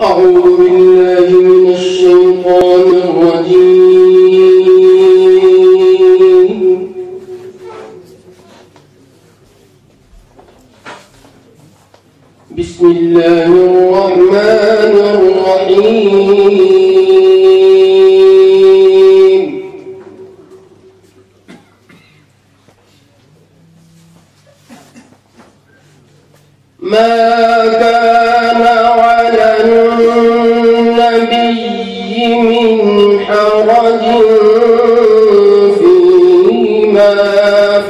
أعوذ بالله من الشيطان الرجيم. بسم الله الرحمن الرحيم. ما كان على النبي من حرج فيما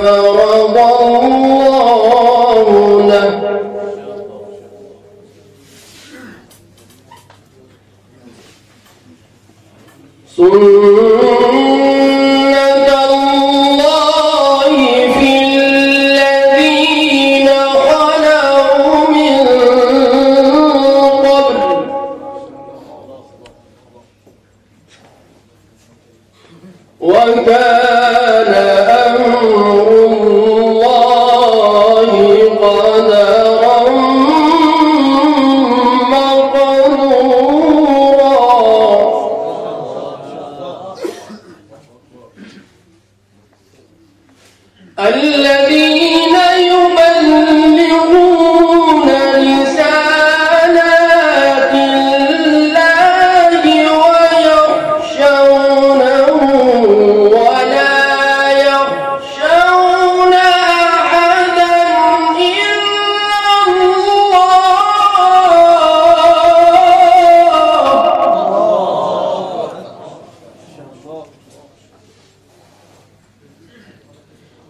فرض الله له سنة الله في الذين خلوا من قبل وكان أمر الله قدرا الذين يبلغون رسالات الله ويخشونه ولا يخشون أحدا إلا الله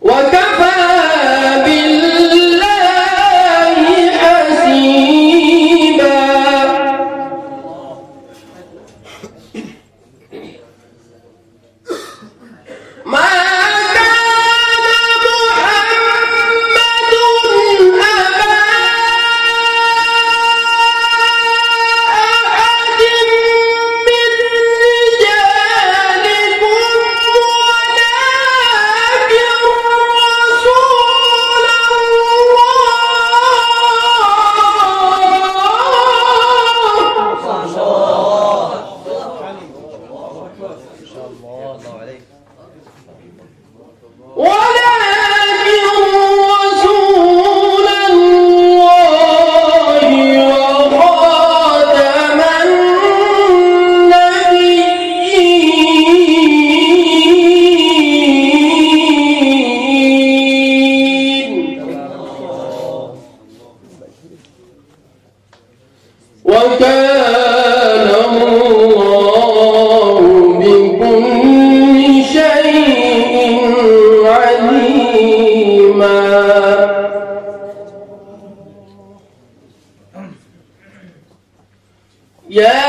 وكفى بالله حسيبا. ما كان محمد أبا أحد من رجالكم ولكن رسول الله وخاتم النبيين وكان الله بكل شيء عليما. يا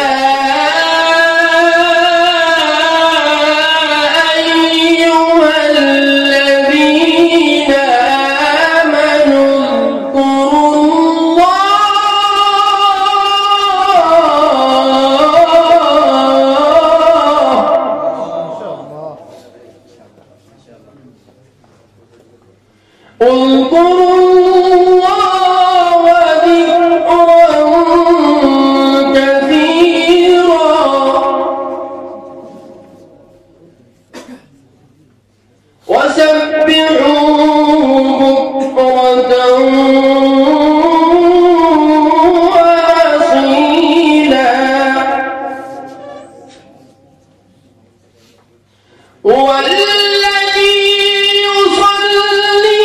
أيها الذين آمنوا اذكروا اذكروا الله ذكرا كثيرا وسبحوه بكرة وأصيلا. هو الذي يصلي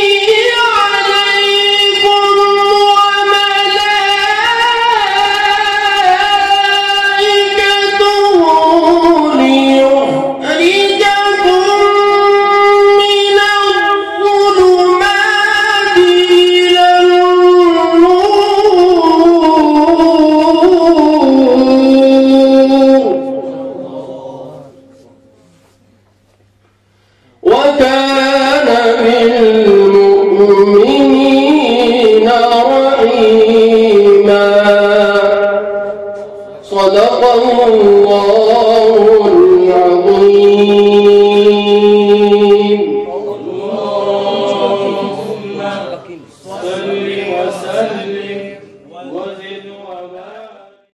عليكم وملائكته ليخرجكم من الظلمات إلى النور وكان بالمؤمنين رحيما. صدق الله العظيم. اللهم صل وسلم وزد وبارك